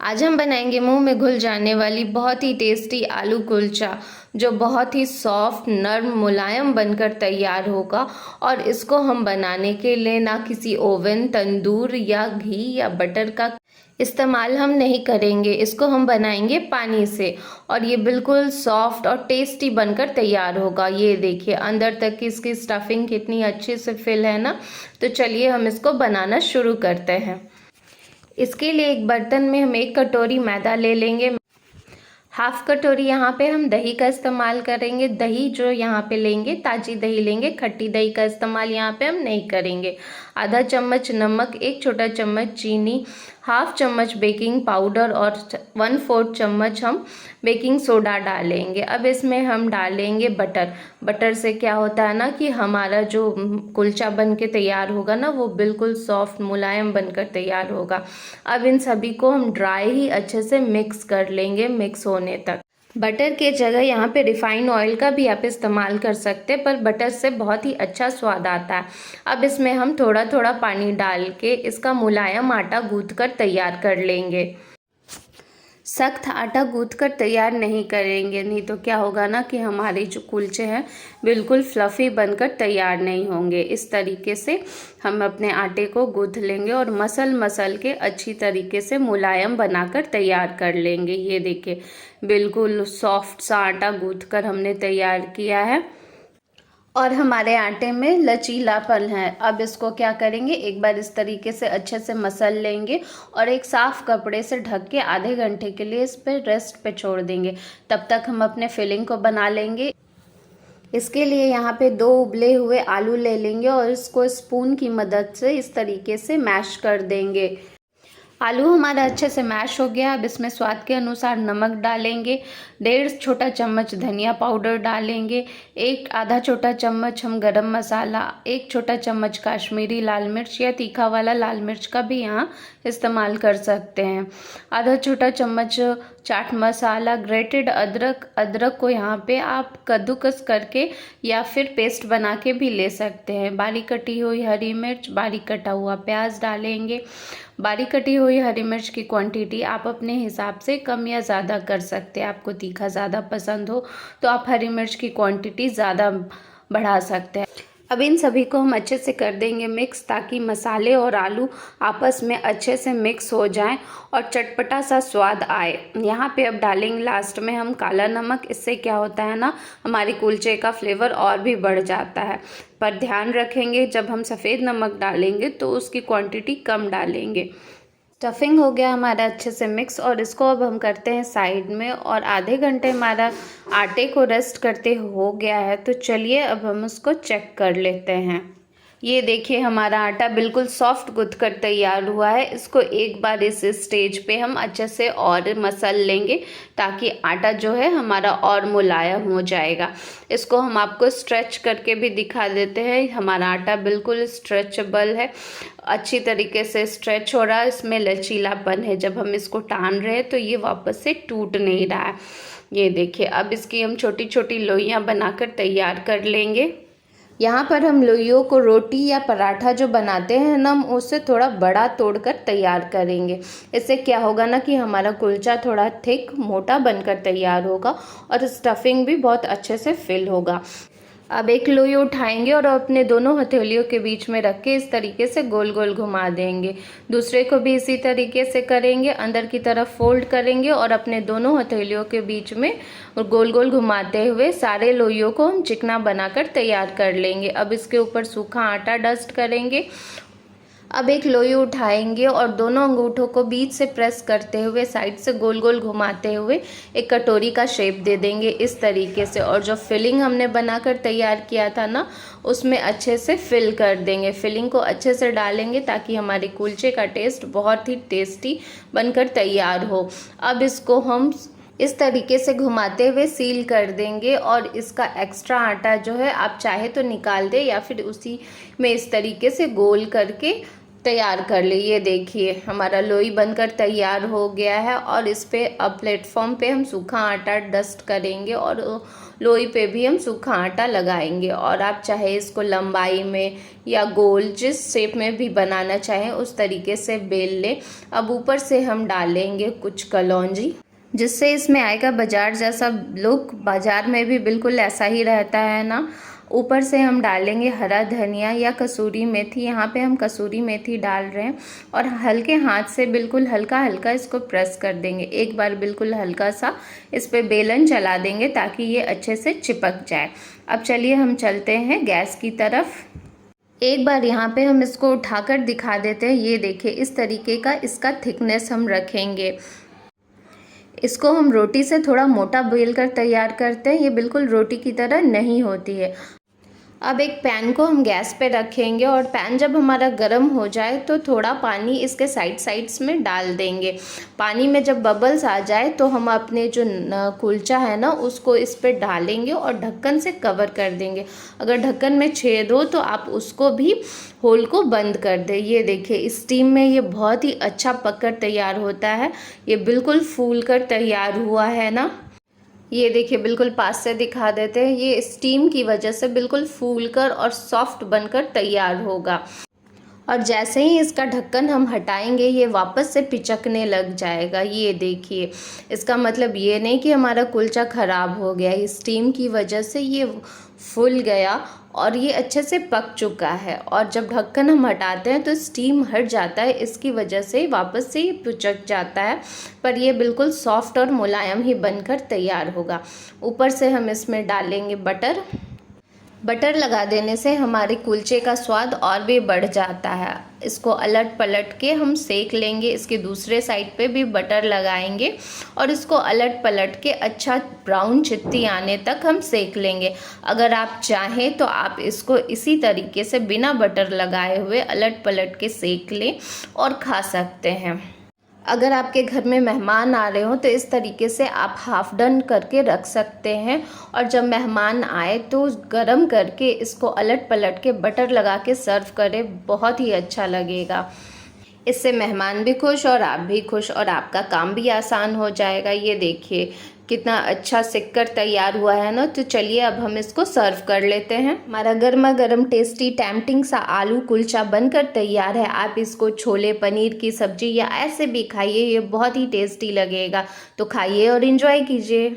आज हम बनाएंगे मुंह में घुल जाने वाली बहुत ही टेस्टी आलू कुलचा, जो बहुत ही सॉफ्ट, नर्म, मुलायम बनकर तैयार होगा। और इसको हम बनाने के लिए ना किसी ओवन, तंदूर या घी या बटर का इस्तेमाल हम नहीं करेंगे। इसको हम बनाएंगे पानी से और ये बिल्कुल सॉफ्ट और टेस्टी बनकर तैयार होगा। ये देखिए अंदर तक की इसकी स्टफिंग कितनी अच्छे से फिल है ना। तो चलिए हम इसको बनाना शुरू करते हैं। इसके लिए एक बर्तन में हम 1 कटोरी मैदा ले लेंगे। हाफ कटोरी यहाँ पे हम दही का इस्तेमाल करेंगे। दही जो यहाँ पे लेंगे ताज़ी दही लेंगे, खट्टी दही का इस्तेमाल यहाँ पे हम नहीं करेंगे। आधा चम्मच नमक, 1 छोटा चम्मच चीनी, हाफ चम्मच बेकिंग पाउडर और 1/4 चम्मच हम बेकिंग सोडा डालेंगे। अब इसमें हम डालेंगे बटर। बटर से क्या होता है ना कि हमारा जो कुलचा बन के तैयार होगा ना, वो बिल्कुल सॉफ्ट, मुलायम बनकर तैयार होगा। अब इन सभी को हम ड्राई ही अच्छे से मिक्स कर लेंगे, मिक्स होने तक। बटर के जगह यहाँ पे रिफाइंड ऑयल का भी आप इस्तेमाल कर सकते हैं, पर बटर से बहुत ही अच्छा स्वाद आता है। अब इसमें हम थोड़ा थोड़ा पानी डाल के इसका मुलायम आटा गूंथ कर तैयार कर लेंगे। सख्त आटा गूंथ कर तैयार नहीं करेंगे, नहीं तो क्या होगा ना कि हमारे जो कुलचे हैं बिल्कुल फ्लफ़ी बनकर तैयार नहीं होंगे। इस तरीके से हम अपने आटे को गूंथ लेंगे और मसल के अच्छी तरीके से मुलायम बनाकर तैयार कर लेंगे। ये देखिए बिल्कुल सॉफ्ट सा आटा गूंथ कर हमने तैयार किया है और हमारे आटे में लचीलापन है। अब इसको क्या करेंगे, एक बार इस तरीके से अच्छे से मसल लेंगे और एक साफ़ कपड़े से ढक के आधे घंटे के लिए इस पर रेस्ट पे छोड़ देंगे। तब तक हम अपने फिलिंग को बना लेंगे। इसके लिए यहाँ पे 2 उबले हुए आलू ले लेंगे और इसको स्पून की मदद से इस तरीके से मैश कर देंगे। आलू हमारा अच्छे से मैश हो गया। अब इसमें स्वाद के अनुसार नमक डालेंगे, 1.5 छोटा चम्मच धनिया पाउडर डालेंगे, आधा छोटा चम्मच हम गरम मसाला, 1 छोटा चम्मच काश्मीरी लाल मिर्च या तीखा वाला लाल मिर्च का भी यहाँ इस्तेमाल कर सकते हैं, आधा छोटा चम्मच चाट मसाला, ग्रेटेड अदरक को यहाँ पे आप कद्दूकस करके या फिर पेस्ट बना के भी ले सकते हैं, बारीक कटी हुई हरी मिर्च, बारीक कटा हुआ प्याज डालेंगे। बारीक कटी हुई हरी मिर्च की क्वांटिटी आप अपने हिसाब से कम या ज़्यादा कर सकते हैं। आपको तीखा ज़्यादा पसंद हो तो आप हरी मिर्च की क्वांटिटी ज़्यादा बढ़ा सकते हैं। अब इन सभी को हम अच्छे से कर देंगे मिक्स, ताकि मसाले और आलू आपस में अच्छे से मिक्स हो जाएं और चटपटा सा स्वाद आए। यहाँ पे अब डालेंगे लास्ट में हम काला नमक। इससे क्या होता है ना, हमारी कुलचे का फ्लेवर और भी बढ़ जाता है। पर ध्यान रखेंगे जब हम सफ़ेद नमक डालेंगे तो उसकी क्वांटिटी कम डालेंगे। स्टफिंग हो गया हमारा अच्छे से मिक्स और इसको अब हम करते हैं साइड में। और आधे घंटे हमारा आटे को रेस्ट करते हो गया है, तो चलिए अब हम उसको चेक कर लेते हैं। ये देखिए हमारा आटा बिल्कुल सॉफ्ट गूंथ कर तैयार हुआ है। इसको एक बार इस स्टेज पे हम अच्छे से और मसल लेंगे, ताकि आटा जो है हमारा और मुलायम हो जाएगा। इसको हम आपको स्ट्रेच करके भी दिखा देते हैं। हमारा आटा बिल्कुल स्ट्रेचेबल है, अच्छी तरीके से स्ट्रेच हो रहा है, इसमें लचीलापन है। जब हम इसको टान रहे हैं तो ये वापस से टूट नहीं रहा है। ये देखिए अब इसकी हम छोटी छोटी लोइयाँ बनाकर तैयार कर लेंगे। यहाँ पर हम लोइयों को रोटी या पराठा जो बनाते हैं ना, हम उससे थोड़ा बड़ा तोड़कर तैयार करेंगे। इससे क्या होगा ना कि हमारा कुलचा थोड़ा थिक, मोटा बनकर तैयार होगा और स्टफिंग भी बहुत अच्छे से फिल होगा। अब एक लोई उठाएंगे और अपने दोनों हथेलियों के बीच में रख के इस तरीके से गोल गोल घुमा देंगे। दूसरे को भी इसी तरीके से करेंगे, अंदर की तरफ फोल्ड करेंगे और अपने दोनों हथेलियों के बीच में गोल गोल घुमाते हुए सारे लोइयों को हम चिकना बनाकर तैयार कर लेंगे। अब इसके ऊपर सूखा आटा डस्ट करेंगे। अब एक लोई उठाएंगे और दोनों अंगूठों को बीच से प्रेस करते हुए साइड से गोल गोल घुमाते हुए एक कटोरी का शेप दे देंगे इस तरीके से। और जो फिलिंग हमने बनाकर तैयार किया था ना, उसमें अच्छे से फिल कर देंगे। फिलिंग को अच्छे से डालेंगे ताकि हमारे कुलचे का टेस्ट बहुत ही टेस्टी बनकर तैयार हो। अब इसको हम इस तरीके से घुमाते हुए सील कर देंगे और इसका एक्स्ट्रा आटा जो है आप चाहे तो निकाल दें या फिर उसी में इस तरीके से गोल करके तैयार कर ले। ये देखिए हमारा लोई बनकर तैयार हो गया है और इस पे अब प्लेटफॉर्म पे हम सूखा आटा डस्ट करेंगे और लोई पे भी हम सूखा आटा लगाएंगे। और आप चाहे इसको लंबाई में या गोल जिस शेप में भी बनाना चाहें उस तरीके से बेल लें। अब ऊपर से हम डालेंगे कुछ कलौंजी, जिससे इसमें आएगा बाजार जैसा लुक। बाजार में भी बिल्कुल ऐसा ही रहता है ना। ऊपर से हम डालेंगे हरा धनिया या कसूरी मेथी। यहाँ पे हम कसूरी मेथी डाल रहे हैं और हल्के हाथ से बिल्कुल हल्का हल्का इसको प्रेस कर देंगे। एक बार बिल्कुल हल्का सा इस पे बेलन चला देंगे ताकि ये अच्छे से चिपक जाए। अब चलिए हम चलते हैं गैस की तरफ। एक बार यहाँ पे हम इसको उठाकर दिखा देते हैं। ये देखिए इस तरीके का इसका थिकनेस हम रखेंगे। इसको हम रोटी से थोड़ा मोटा बेल कर तैयार करते हैं, ये बिल्कुल रोटी की तरह नहीं होती है। अब एक पैन को हम गैस पे रखेंगे और पैन जब हमारा गर्म हो जाए तो थोड़ा पानी इसके साइड्स में डाल देंगे। पानी में जब बबल्स आ जाए तो हम अपने जो कुलचा है ना उसको इस पे डालेंगे और ढक्कन से कवर कर देंगे। अगर ढक्कन में छेद हो तो आप उसको भी होल को बंद कर दें। ये देखिए स्टीम में ये बहुत ही अच्छा पककर तैयार होता है। ये बिल्कुल फूल कर तैयार हुआ है ना। ये देखिए बिल्कुल पास से दिखा देते हैं। ये स्टीम की वजह से बिल्कुल फूलकर और सॉफ्ट बनकर तैयार होगा। और जैसे ही इसका ढक्कन हम हटाएंगे ये वापस से पिचकने लग जाएगा। ये देखिए इसका मतलब ये नहीं कि हमारा कुलचा ख़राब हो गया, ये स्टीम की वजह से ये फूल गया और ये अच्छे से पक चुका है। और जब ढक्कन हम हटाते हैं तो स्टीम हट जाता है, इसकी वजह से वापस से ये पिचक जाता है। पर ये बिल्कुल सॉफ्ट और मुलायम ही बनकर तैयार होगा। ऊपर से हम इसमें डालेंगे बटर। बटर लगा देने से हमारे कुलचे का स्वाद और भी बढ़ जाता है। इसको अलट पलट के हम सेक लेंगे। इसके दूसरे साइड पे भी बटर लगाएंगे और इसको अलट पलट के अच्छा ब्राउन चित्ती आने तक हम सेक लेंगे। अगर आप चाहें तो आप इसको इसी तरीके से बिना बटर लगाए हुए अलट पलट के सेक लें और खा सकते हैं। अगर आपके घर में मेहमान आ रहे हो तो इस तरीके से आप हाफ डन करके रख सकते हैं और जब मेहमान आए तो गरम करके इसको अलट पलट के बटर लगा के सर्व करें, बहुत ही अच्छा लगेगा। इससे मेहमान भी खुश और आप भी खुश और आपका काम भी आसान हो जाएगा। ये देखिए कितना अच्छा सिककर तैयार हुआ है ना। तो चलिए अब हम इसको सर्व कर लेते हैं। हमारा गर्मा गर्म टेस्टी टेम्पटिंग सा आलू कुलचा बनकर तैयार है। आप इसको छोले पनीर की सब्जी या ऐसे भी खाइए, ये बहुत ही टेस्टी लगेगा। तो खाइए और एंजॉय कीजिए।